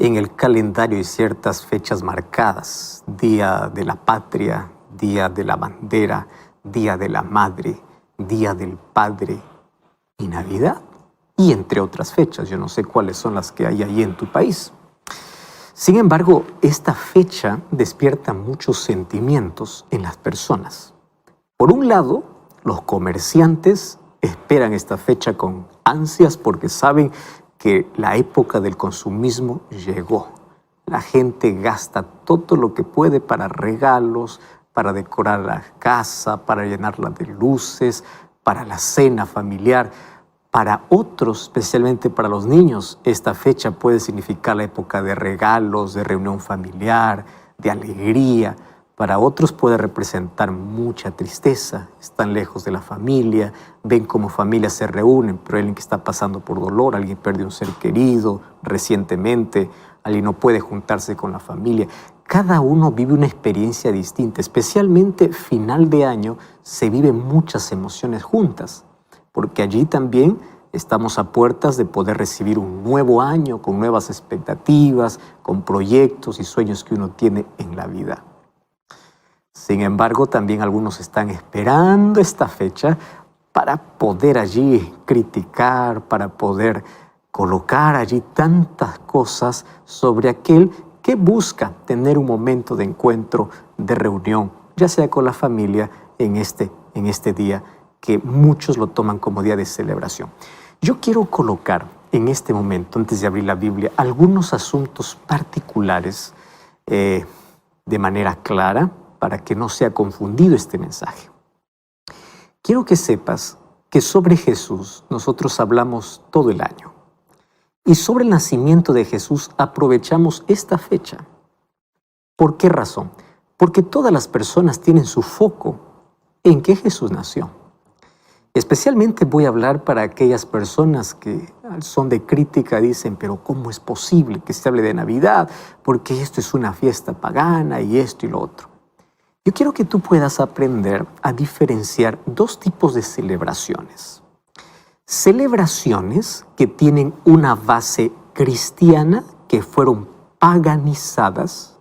En el calendario hay ciertas fechas marcadas: Día de la Patria, Día de la Bandera, Día de la Madre, Día del Padre y Navidad. Y entre otras fechas, yo no sé cuáles son las que hay ahí en tu país. Sin embargo, esta fecha despierta muchos sentimientos en las personas. Por un lado, los comerciantes esperan esta fecha con ansias porque saben que la época del consumismo llegó. La gente gasta todo lo que puede para regalos, para decorar la casa, para llenarla de luces, para la cena familiar. Para otros, especialmente para los niños, esta fecha puede significar la época de regalos, de reunión familiar, de alegría. Para otros puede representar mucha tristeza. Están lejos de la familia, ven cómo familias se reúnen, pero alguien que está pasando por dolor, alguien perdió un ser querido recientemente, alguien no puede juntarse con la familia. Cada uno vive una experiencia distinta, especialmente final de año se viven muchas emociones juntas, porque allí también estamos a puertas de poder recibir un nuevo año con nuevas expectativas, con proyectos y sueños que uno tiene en la vida. Sin embargo, también algunos están esperando esta fecha para poder allí criticar, para poder colocar allí tantas cosas sobre aquel que busca tener un momento de encuentro, de reunión, ya sea con la familia en este día, que muchos lo toman como día de celebración. Yo quiero colocar en este momento, antes de abrir la Biblia, algunos asuntos particulares de manera clara para que no sea confundido este mensaje. Quiero que sepas que sobre Jesús nosotros hablamos todo el año. Y sobre el nacimiento de Jesús aprovechamos esta fecha. ¿Por qué razón? Porque todas las personas tienen su foco en que Jesús nació. Especialmente voy a hablar para aquellas personas que al son de crítica dicen, pero ¿cómo es posible que se hable de Navidad? Porque esto es una fiesta pagana y esto y lo otro. Yo quiero que tú puedas aprender a diferenciar dos tipos de celebraciones. Celebraciones que tienen una base cristiana, que fueron paganizadas,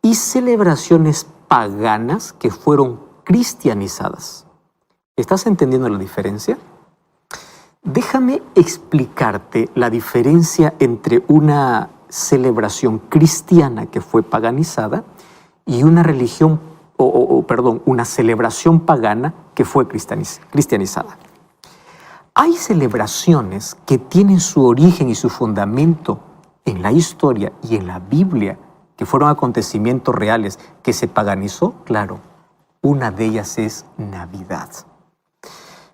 y celebraciones paganas que fueron cristianizadas. ¿Estás entendiendo la diferencia? Déjame explicarte la diferencia entre una celebración cristiana que fue paganizada y una una celebración pagana que fue cristianizada. Hay celebraciones que tienen su origen y su fundamento en la historia y en la Biblia, que fueron acontecimientos reales, que se paganizó, claro. Una de ellas es Navidad.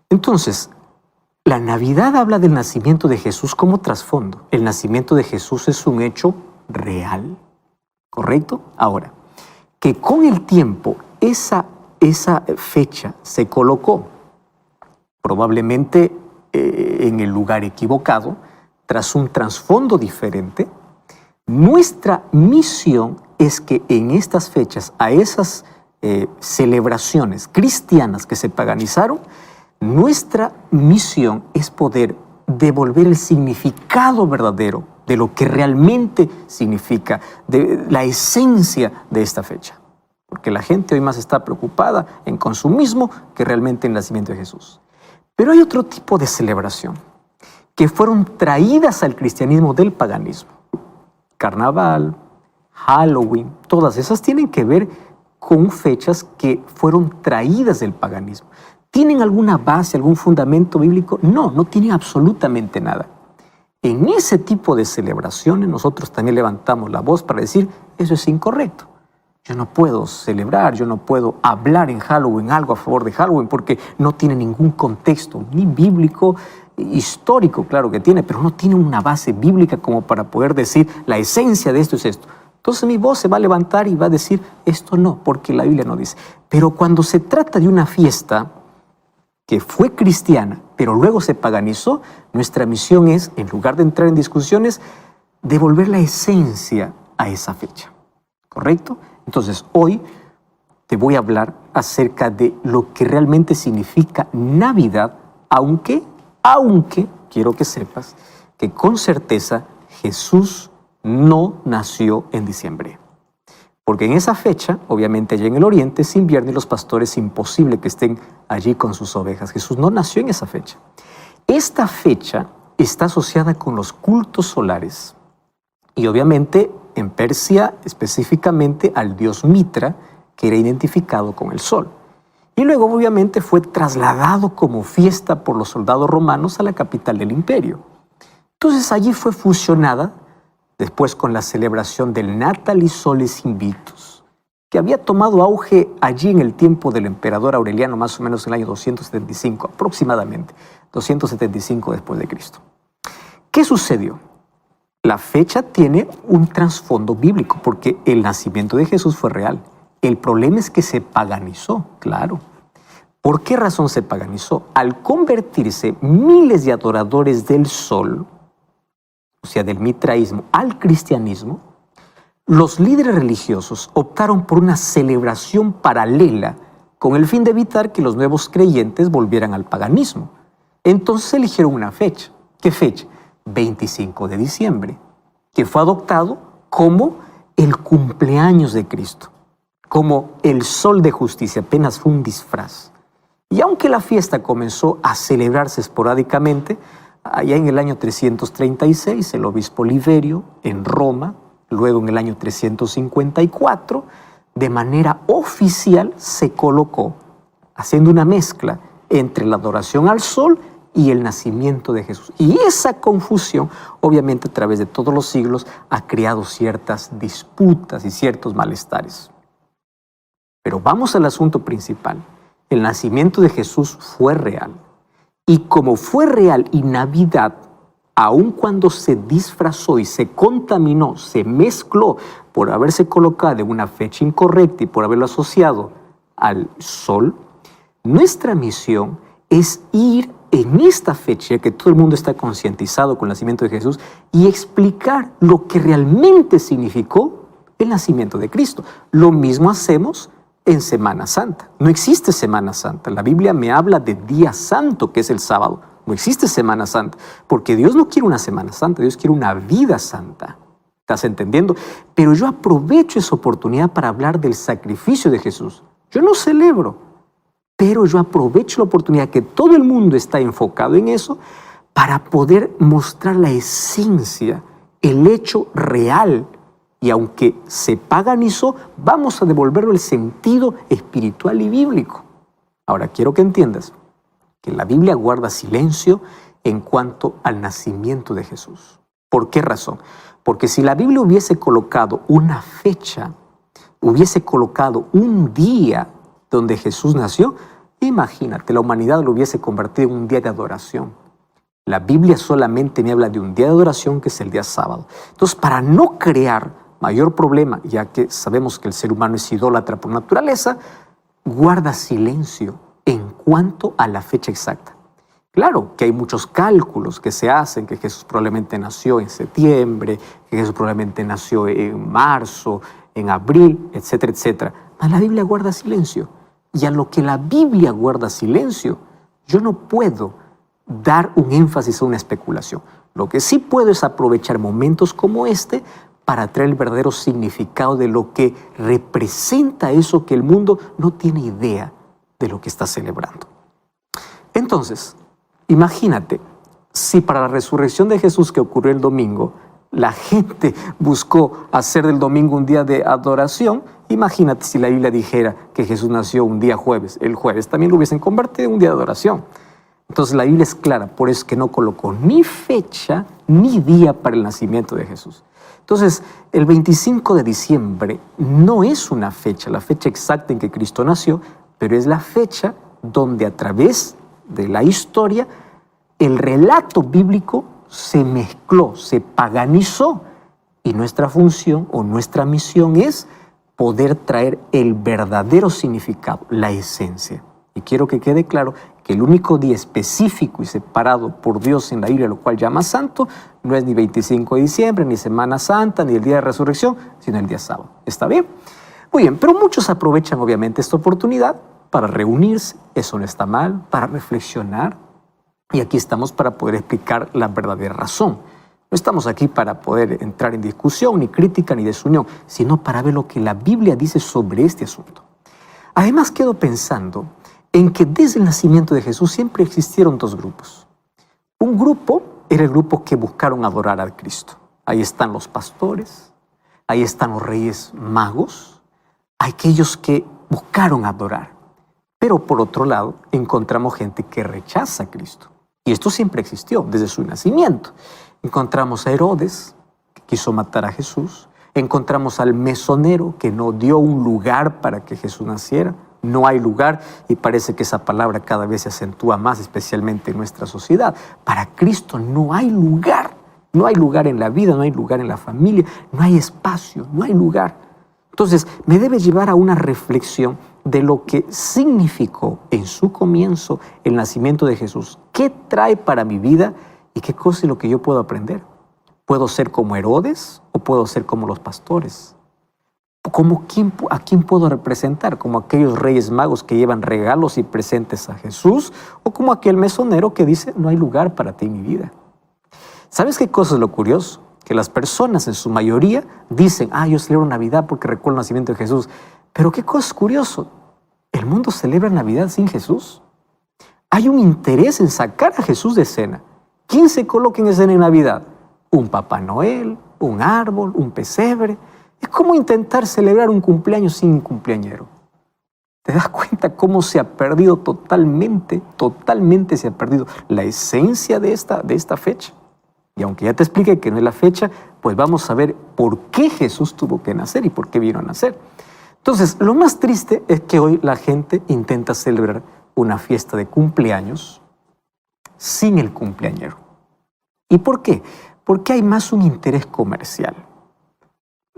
Entonces, la Navidad habla del nacimiento de Jesús como trasfondo. El nacimiento de Jesús es un hecho real, ¿correcto? Ahora, que con el tiempo esa fecha se colocó probablemente en el lugar equivocado, tras un trasfondo diferente. Nuestra misión es que en estas fechas, a esas celebraciones cristianas que se paganizaron, nuestra misión es poder devolver el significado verdadero de lo que realmente significa, de la esencia de esta fecha. Porque la gente hoy más está preocupada en consumismo que realmente en el nacimiento de Jesús. Pero hay otro tipo de celebración que fueron traídas al cristianismo del paganismo. Carnaval, Halloween, todas esas tienen que ver con fechas que fueron traídas del paganismo. ¿Tienen alguna base, algún fundamento bíblico? No, no tienen absolutamente nada. En ese tipo de celebraciones nosotros también levantamos la voz para decir, eso es incorrecto. Yo no puedo celebrar, yo no puedo hablar en Halloween algo a favor de Halloween porque no tiene ningún contexto, ni bíblico, histórico, claro que tiene, pero no tiene una base bíblica como para poder decir la esencia de esto es esto. Entonces mi voz se va a levantar y va a decir esto no, porque la Biblia no dice. Pero cuando se trata de una fiesta que fue cristiana, pero luego se paganizó, nuestra misión es, en lugar de entrar en discusiones, devolver la esencia a esa fecha. ¿Correcto? Entonces, hoy te voy a hablar acerca de lo que realmente significa Navidad, aunque quiero que sepas que con certeza Jesús no nació en diciembre. Porque en esa fecha, obviamente allá en el oriente es invierno y los pastores es imposible que estén allí con sus ovejas. Jesús no nació en esa fecha. Esta fecha está asociada con los cultos solares y obviamente en Persia específicamente al dios Mitra, que era identificado con el sol. Y luego obviamente fue trasladado como fiesta por los soldados romanos a la capital del imperio. Entonces allí fue fusionada después con la celebración del Natalis Solis Invictus, que había tomado auge allí en el tiempo del emperador Aureliano, más o menos en el año 275, aproximadamente, 275 después de Cristo. ¿Qué sucedió? La fecha tiene un trasfondo bíblico, porque el nacimiento de Jesús fue real. El problema es que se paganizó, claro. ¿Por qué razón se paganizó? Al convertirse miles de adoradores del sol, o sea, del mitraísmo al cristianismo, los líderes religiosos optaron por una celebración paralela con el fin de evitar que los nuevos creyentes volvieran al paganismo. Entonces eligieron una fecha. ¿Qué fecha? 25 de diciembre, que fue adoptado como el cumpleaños de Cristo, como el sol de justicia, apenas fue un disfraz. Y aunque la fiesta comenzó a celebrarse esporádicamente, allá en el año 336, el obispo Liberio, en Roma, luego en el año 354, de manera oficial se colocó, haciendo una mezcla entre la adoración al sol y el nacimiento de Jesús. Y esa confusión, obviamente a través de todos los siglos, ha creado ciertas disputas y ciertos malestares. Pero vamos al asunto principal. El nacimiento de Jesús fue real. Y como fue real y Navidad, aun cuando se disfrazó y se contaminó, se mezcló por haberse colocado en una fecha incorrecta y por haberlo asociado al sol, nuestra misión es ir en esta fecha, que todo el mundo está concientizado con el nacimiento de Jesús, y explicar lo que realmente significó el nacimiento de Cristo. Lo mismo hacemos en Semana Santa. No existe Semana Santa. La Biblia me habla de día santo, que es el sábado. No existe Semana Santa, porque Dios no quiere una Semana Santa, Dios quiere una vida santa. ¿Estás entendiendo? Pero yo aprovecho esa oportunidad para hablar del sacrificio de Jesús. Yo no celebro, pero yo aprovecho la oportunidad que todo el mundo está enfocado en eso para poder mostrar la esencia, el hecho real. Y aunque se paganizó, vamos a devolverle el sentido espiritual y bíblico. Ahora, quiero que entiendas que la Biblia guarda silencio en cuanto al nacimiento de Jesús. ¿Por qué razón? Porque si la Biblia hubiese colocado una fecha, hubiese colocado un día donde Jesús nació, imagínate, la humanidad lo hubiese convertido en un día de adoración. La Biblia solamente me habla de un día de adoración, que es el día sábado. Entonces, para no crear mayor problema, ya que sabemos que el ser humano es idólatra por naturaleza, guarda silencio en cuanto a la fecha exacta. Claro que hay muchos cálculos que se hacen, que Jesús probablemente nació en septiembre, que Jesús probablemente nació en marzo, en abril, etcétera, etcétera. Mas la Biblia guarda silencio. Y a lo que la Biblia guarda silencio, yo no puedo dar un énfasis a una especulación. Lo que sí puedo es aprovechar momentos como este para traer el verdadero significado de lo que representa eso que el mundo no tiene idea de lo que está celebrando. Entonces, imagínate, si para la resurrección de Jesús que ocurrió el domingo, la gente buscó hacer del domingo un día de adoración, imagínate si la Biblia dijera que Jesús nació un día jueves. El jueves también lo hubiesen convertido en un día de adoración. Entonces la Biblia es clara, por eso es que no colocó ni fecha ni día para el nacimiento de Jesús. Entonces, el 25 de diciembre no es una fecha, la fecha exacta en que Cristo nació, pero es la fecha donde a través de la historia el relato bíblico se mezcló, se paganizó, y nuestra función o nuestra misión es poder traer el verdadero significado, la esencia. Y quiero que quede claro que el único día específico y separado por Dios en la Biblia, lo cual llama santo, no es ni 25 de diciembre, ni Semana Santa, ni el día de resurrección, sino el día sábado. ¿Está bien? Muy bien, pero muchos aprovechan obviamente esta oportunidad para reunirse, eso no está mal, para reflexionar, y aquí estamos para poder explicar la verdadera razón. No estamos aquí para poder entrar en discusión, ni crítica, ni desunión, sino para ver lo que la Biblia dice sobre este asunto. Además, quedo pensando en que desde el nacimiento de Jesús siempre existieron dos grupos. Un grupo era el grupo que buscaron adorar a Cristo. Ahí están los pastores, ahí están los reyes magos, aquellos que buscaron adorar. Pero por otro lado, encontramos gente que rechaza a Cristo. Y esto siempre existió desde su nacimiento. Encontramos a Herodes, que quiso matar a Jesús. Encontramos al mesonero, que no dio un lugar para que Jesús naciera. No hay lugar, y parece que esa palabra cada vez se acentúa más, especialmente en nuestra sociedad. Para Cristo no hay lugar. No hay lugar en la vida, no hay lugar en la familia, no hay espacio, no hay lugar. Entonces, me debe llevar a una reflexión de lo que significó en su comienzo el nacimiento de Jesús. ¿Qué trae para mi vida y qué cosa es lo que yo puedo aprender? ¿Puedo ser como Herodes o puedo ser como los pastores? ¿A quién puedo representar? ¿Como aquellos reyes magos que llevan regalos y presentes a Jesús? ¿O como aquel mesonero que dice, no hay lugar para ti en mi vida? ¿Sabes qué cosa es lo curioso? Que las personas en su mayoría dicen, yo celebro Navidad porque recuerdo el nacimiento de Jesús. Pero qué cosa es curioso, ¿el mundo celebra Navidad sin Jesús? Hay un interés en sacar a Jesús de escena. ¿Quién se coloca en escena en Navidad? Un Papá Noel, un árbol, un pesebre. Es como intentar celebrar un cumpleaños sin un cumpleañero. ¿Te das cuenta cómo se ha perdido totalmente se ha perdido la esencia de esta fecha? Y aunque ya te expliqué que no es la fecha, pues vamos a ver por qué Jesús tuvo que nacer y por qué vino a nacer. Entonces, lo más triste es que hoy la gente intenta celebrar una fiesta de cumpleaños sin el cumpleañero. ¿Y por qué? Porque hay más un interés comercial.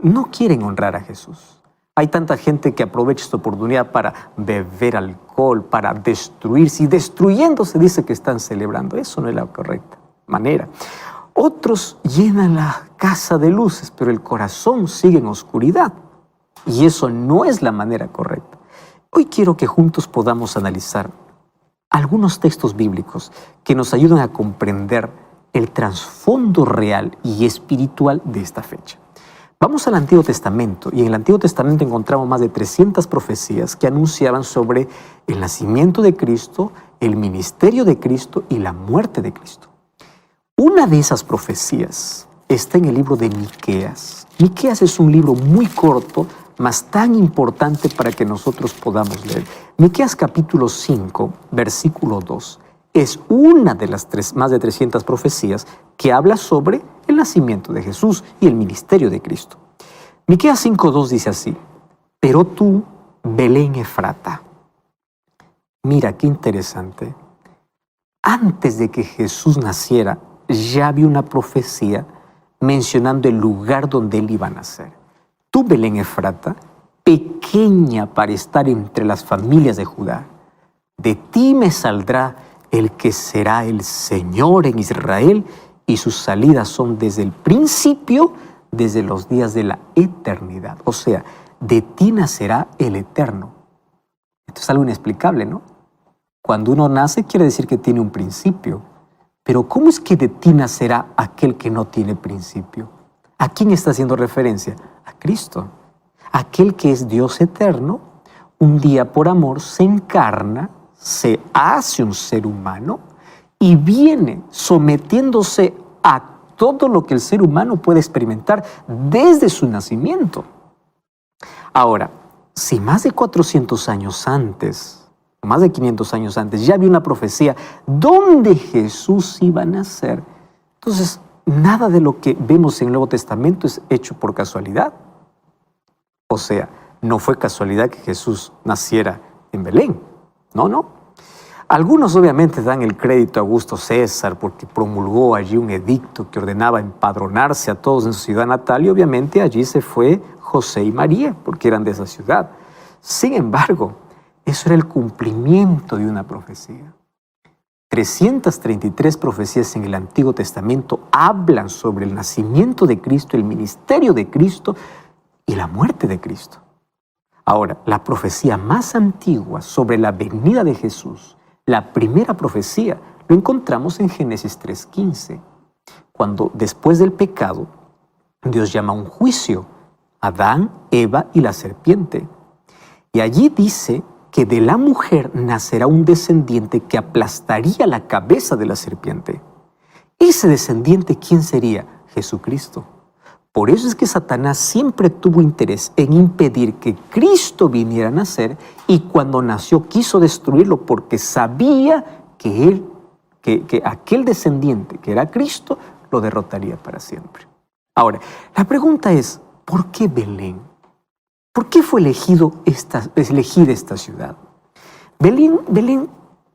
No quieren honrar a Jesús. Hay tanta gente que aprovecha esta oportunidad para beber alcohol, para destruirse, y destruyéndose dice que están celebrando. Eso no es la correcta manera. Otros llenan la casa de luces, pero el corazón sigue en oscuridad. Y eso no es la manera correcta. Hoy quiero que juntos podamos analizar algunos textos bíblicos que nos ayudan a comprender el trasfondo real y espiritual de esta fecha. Vamos al Antiguo Testamento, y en el Antiguo Testamento encontramos más de 300 profecías que anunciaban sobre el nacimiento de Cristo, el ministerio de Cristo y la muerte de Cristo. Una de esas profecías está en el libro de Miqueas. Miqueas es un libro muy corto, mas tan importante para que nosotros podamos leer. Miqueas capítulo 5, versículo 2, es una de las más de 300 profecías que habla sobre el nacimiento de Jesús y el ministerio de Cristo. Miqueas 5:2 dice así: pero tú, Belén Efrata. Mira qué interesante. Antes de que Jesús naciera, ya había una profecía mencionando el lugar donde él iba a nacer. Tú, Belén Efrata, pequeña para estar entre las familias de Judá, de ti me saldrá el que será el Señor en Israel, y sus salidas son desde el principio, desde los días de la eternidad. O sea, de ti nacerá el Eterno. Esto es algo inexplicable, ¿no? Cuando uno nace quiere decir que tiene un principio. Pero ¿cómo es que de ti nacerá aquel que no tiene principio? ¿A quién está haciendo referencia? A Cristo. Aquel que es Dios eterno, un día por amor se encarna, se hace un ser humano y viene sometiéndose a todo lo que el ser humano puede experimentar desde su nacimiento. Ahora, si más de 400 años antes, más de 500 años antes, ya había una profecía donde Jesús iba a nacer, entonces nada de lo que vemos en el Nuevo Testamento es hecho por casualidad. O sea, no fue casualidad que Jesús naciera en Belén. No. Algunos obviamente dan el crédito a Augusto César porque promulgó allí un edicto que ordenaba empadronarse a todos en su ciudad natal, y obviamente allí se fue José y María porque eran de esa ciudad. Sin embargo, eso era el cumplimiento de una profecía. 333 profecías en el Antiguo Testamento hablan sobre el nacimiento de Cristo, el ministerio de Cristo y la muerte de Cristo. Ahora, la profecía más antigua sobre la venida de Jesús, la primera profecía, lo encontramos en Génesis 3:15. cuando después del pecado, Dios llama a un juicio a Adán, Eva y la serpiente. Y allí dice que de la mujer nacerá un descendiente que aplastaría la cabeza de la serpiente. Ese descendiente, ¿quién sería? Jesucristo. Por eso es que Satanás siempre tuvo interés en impedir que Cristo viniera a nacer, y cuando nació quiso destruirlo porque sabía que aquel descendiente, que era Cristo, lo derrotaría para siempre. Ahora, la pregunta es, ¿por qué Belén? ¿Por qué fue elegida esta ciudad? Belén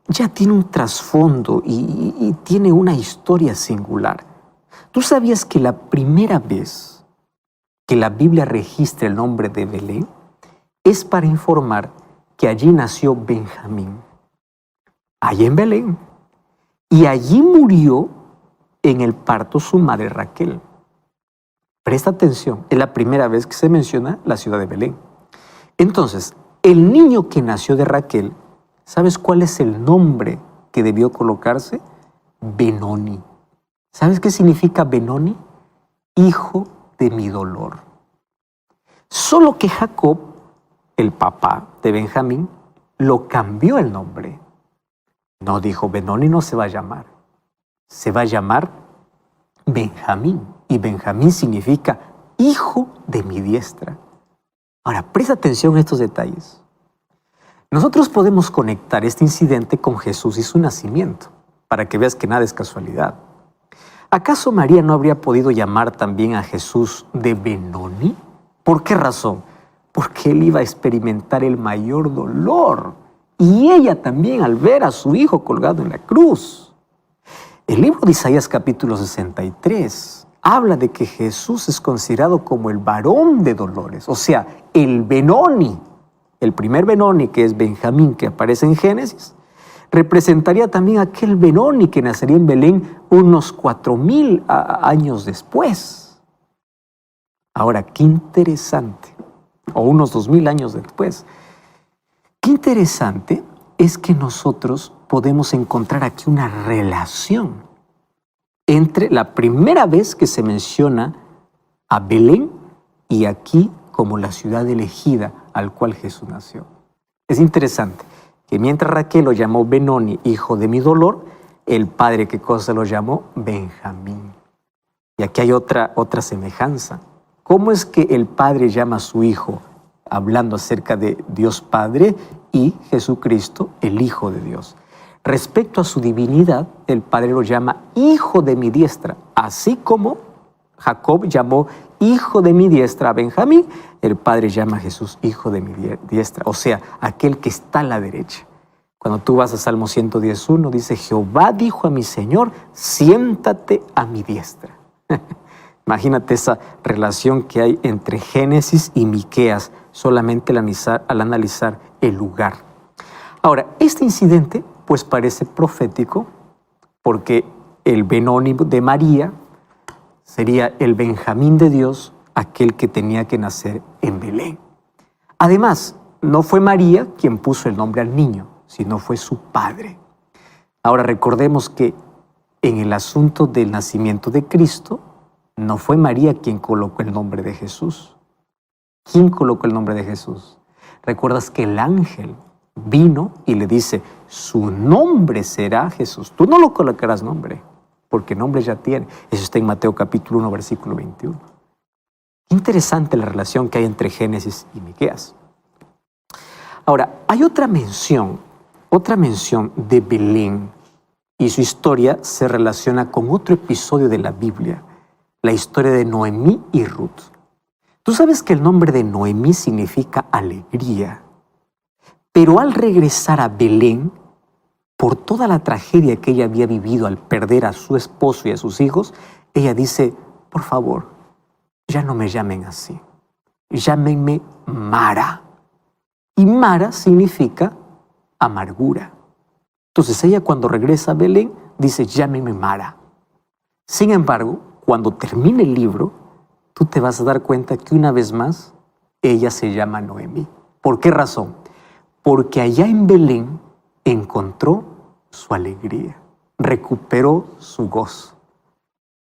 ya tiene un trasfondo y tiene una historia singular. ¿Tú sabías que la primera vez que la Biblia registra el nombre de Belén es para informar que allí nació Benjamín? Allí en Belén. Y allí murió en el parto su madre Raquel. Presta atención, es la primera vez que se menciona la ciudad de Belén. Entonces, el niño que nació de Raquel, ¿sabes cuál es el nombre que debió colocarse? Benoni. ¿Sabes qué significa Benoni? Hijo de mi dolor. Solo que Jacob, el papá de Benjamín, lo cambió el nombre. No dijo, Benoni no se va a llamar. Se va a llamar Benjamín. Y Benjamín significa hijo de mi diestra. Ahora, presta atención a estos detalles. Nosotros podemos conectar este incidente con Jesús y su nacimiento, para que veas que nada es casualidad. ¿Acaso María no habría podido llamar también a Jesús de Benoni? ¿Por qué razón? Porque él iba a experimentar el mayor dolor. Y ella también al ver a su hijo colgado en la cruz. El libro de Isaías capítulo 63 habla de que Jesús es considerado como el varón de dolores, o sea, el Benoni. El primer Benoni, que es Benjamín, que aparece en Génesis, representaría también aquel Benoni que nacería en Belén unos 4,000 años después. Ahora, qué interesante, o unos 2,000 años después. Qué interesante es que nosotros podemos encontrar aquí una relación entre la primera vez que se menciona a Belén y aquí como la ciudad elegida al cual Jesús nació. Es interesante que mientras Raquel lo llamó Benoni, hijo de mi dolor, el padre, ¿qué cosa lo llamó? Benjamín. Y aquí hay otra semejanza. ¿Cómo es que el padre llama a su hijo hablando acerca de Dios Padre y Jesucristo, el Hijo de Dios? Respecto a su divinidad, el Padre lo llama hijo de mi diestra, así como Jacob llamó hijo de mi diestra a Benjamín, el Padre llama a Jesús hijo de mi diestra, o sea, aquel que está a la derecha. Cuando tú vas a Salmo 110:1, dice, Jehová dijo a mi Señor, siéntate a mi diestra. Imagínate esa relación que hay entre Génesis y Miqueas, solamente al analizar el lugar. Ahora, este incidente pues parece profético porque el Benoni de María sería el Benjamín de Dios, aquel que tenía que nacer en Belén. Además, no fue María quien puso el nombre al niño, sino fue su padre. Ahora recordemos que en el asunto del nacimiento de Cristo, no fue María quien colocó el nombre de Jesús. ¿Quién colocó el nombre de Jesús? ¿Recuerdas que el ángel vino y le dice, su nombre será Jesús? Tú no lo colocarás nombre, porque nombre ya tiene. Eso está en Mateo capítulo 1, versículo 21. Interesante la relación que hay entre Génesis y Miqueas. Ahora, hay otra mención de Belén, y su historia se relaciona con otro episodio de la Biblia, la historia de Noemí y Ruth. Tú sabes que el nombre de Noemí significa alegría, pero al regresar a Belén, por toda la tragedia que ella había vivido al perder a su esposo y a sus hijos, ella dice, por favor, ya no me llamen así, llámenme Mara. Y Mara significa amargura. Entonces ella cuando regresa a Belén dice, llámenme Mara. Sin embargo, cuando termine el libro, tú te vas a dar cuenta que una vez más, ella se llama Noemí. ¿Por qué razón? Porque allá en Belén encontró su alegría, recuperó su gozo.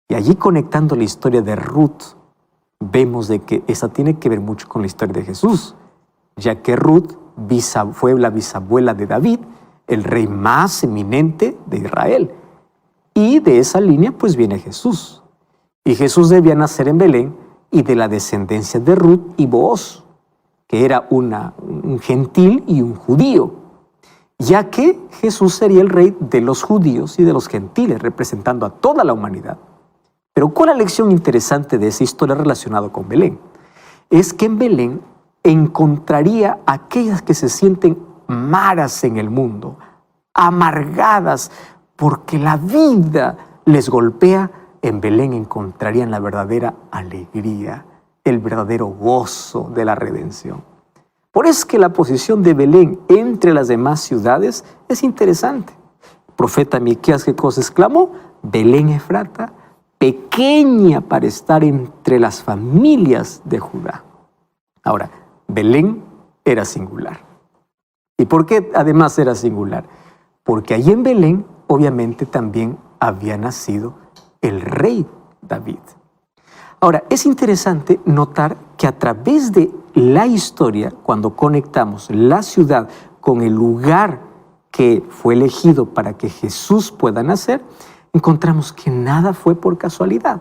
Y Y allí, conectando la historia de Ruth, vemos de que esa tiene que ver mucho con la historia de Jesús, ya que Ruth fue la bisabuela de David, el rey más eminente de Israel. Y de esa línea pues viene Jesús. Y Jesús debía nacer en Belén y de la descendencia de Ruth y Booz, que era un gentil y un judío, ya que Jesús sería el rey de los judíos y de los gentiles, representando a toda la humanidad. Pero ¿cuál es la lección interesante de esa historia relacionada con Belén? Es que en Belén encontraría a aquellas que se sienten maras en el mundo, amargadas porque la vida les golpea. En Belén encontrarían la verdadera alegría, el verdadero gozo de la redención. Por eso es que la posición de Belén entre las demás ciudades es interesante. El profeta Miqueas, ¿qué cosa exclamó? Belén Efrata, pequeña para estar entre las familias de Judá. Ahora, Belén era singular. ¿Y por qué además era singular? Porque allí en Belén, obviamente, también había nacido el rey David. Ahora, es interesante notar que a través de la historia, cuando conectamos la ciudad con el lugar que fue elegido para que Jesús pueda nacer, encontramos que nada fue por casualidad.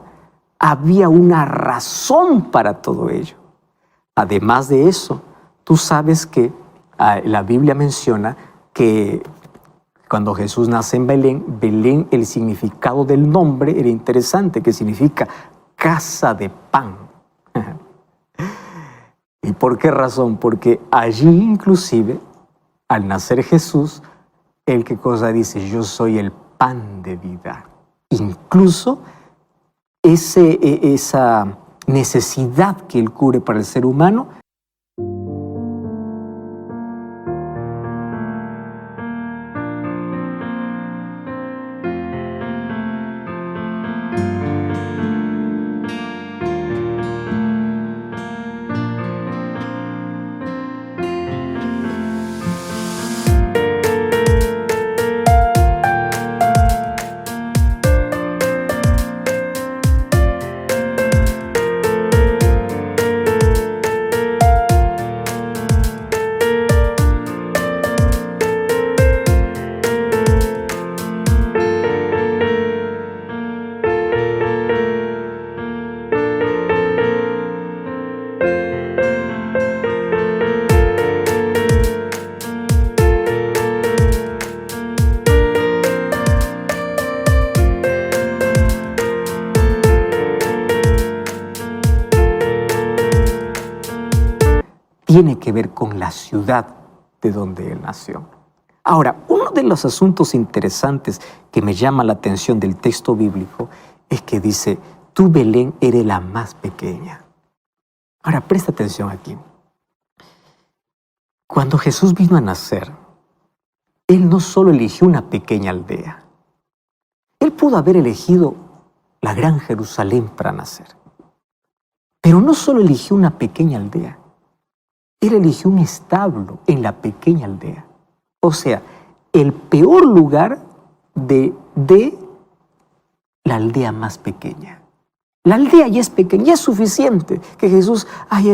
Había una razón para todo ello. Además de eso, tú sabes que la Biblia menciona que cuando Jesús nace en Belén, el significado del nombre era interesante, que significa casa de pan. ¿Y por qué razón? Porque allí inclusive, al nacer Jesús, Él qué cosa dice, yo soy el pan de vida. Incluso esa necesidad que Él cubre para el ser humano, tiene que ver con la ciudad de donde Él nació. Ahora, uno de los asuntos interesantes que me llama la atención del texto bíblico es que dice, tú Belén eres la más pequeña. Ahora, presta atención aquí. Cuando Jesús vino a nacer, Él no solo eligió una pequeña aldea. Él pudo haber elegido la gran Jerusalén para nacer. Pero no solo eligió una pequeña aldea. Él eligió un establo en la pequeña aldea. O sea, el peor lugar de la aldea más pequeña. La aldea ya es pequeña, ya es suficiente que Jesús haya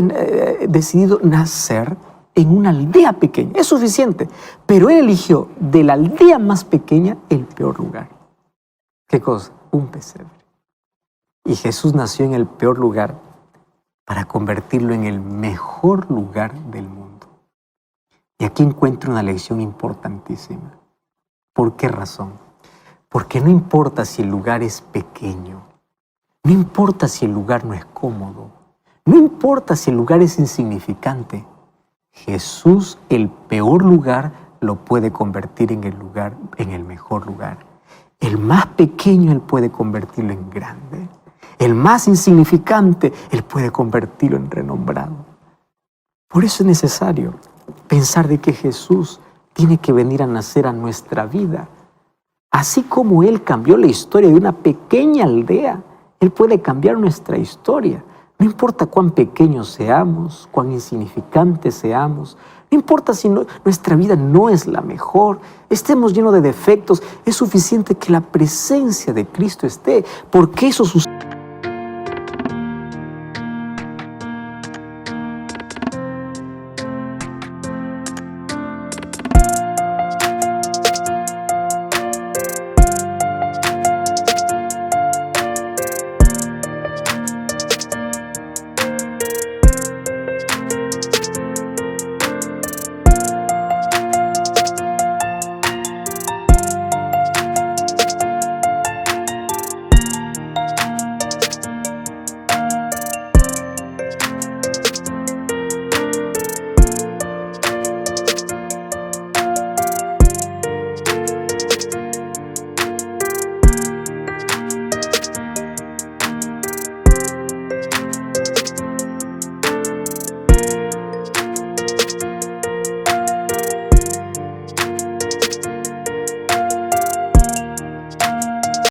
decidido nacer en una aldea pequeña. Es suficiente. Pero Él eligió de la aldea más pequeña el peor lugar. ¿Qué cosa? Un pesebre. Y Jesús nació en el peor lugar para convertirlo en el mejor lugar del mundo. Y aquí encuentro una lección importantísima. ¿Por qué razón? Porque no importa si el lugar es pequeño, no importa si el lugar no es cómodo, no importa si el lugar es insignificante, Jesús, el peor lugar, lo puede convertir en el mejor lugar. El más pequeño, Él puede convertirlo en grande. El más insignificante, Él puede convertirlo en renombrado. Por eso es necesario pensar de que Jesús tiene que venir a nacer a nuestra vida. Así como Él cambió la historia de una pequeña aldea, Él puede cambiar nuestra historia. No importa cuán pequeños seamos, cuán insignificantes seamos, no importa si nuestra vida no es la mejor, estemos llenos de defectos, es suficiente que la presencia de Cristo esté, porque eso sucede.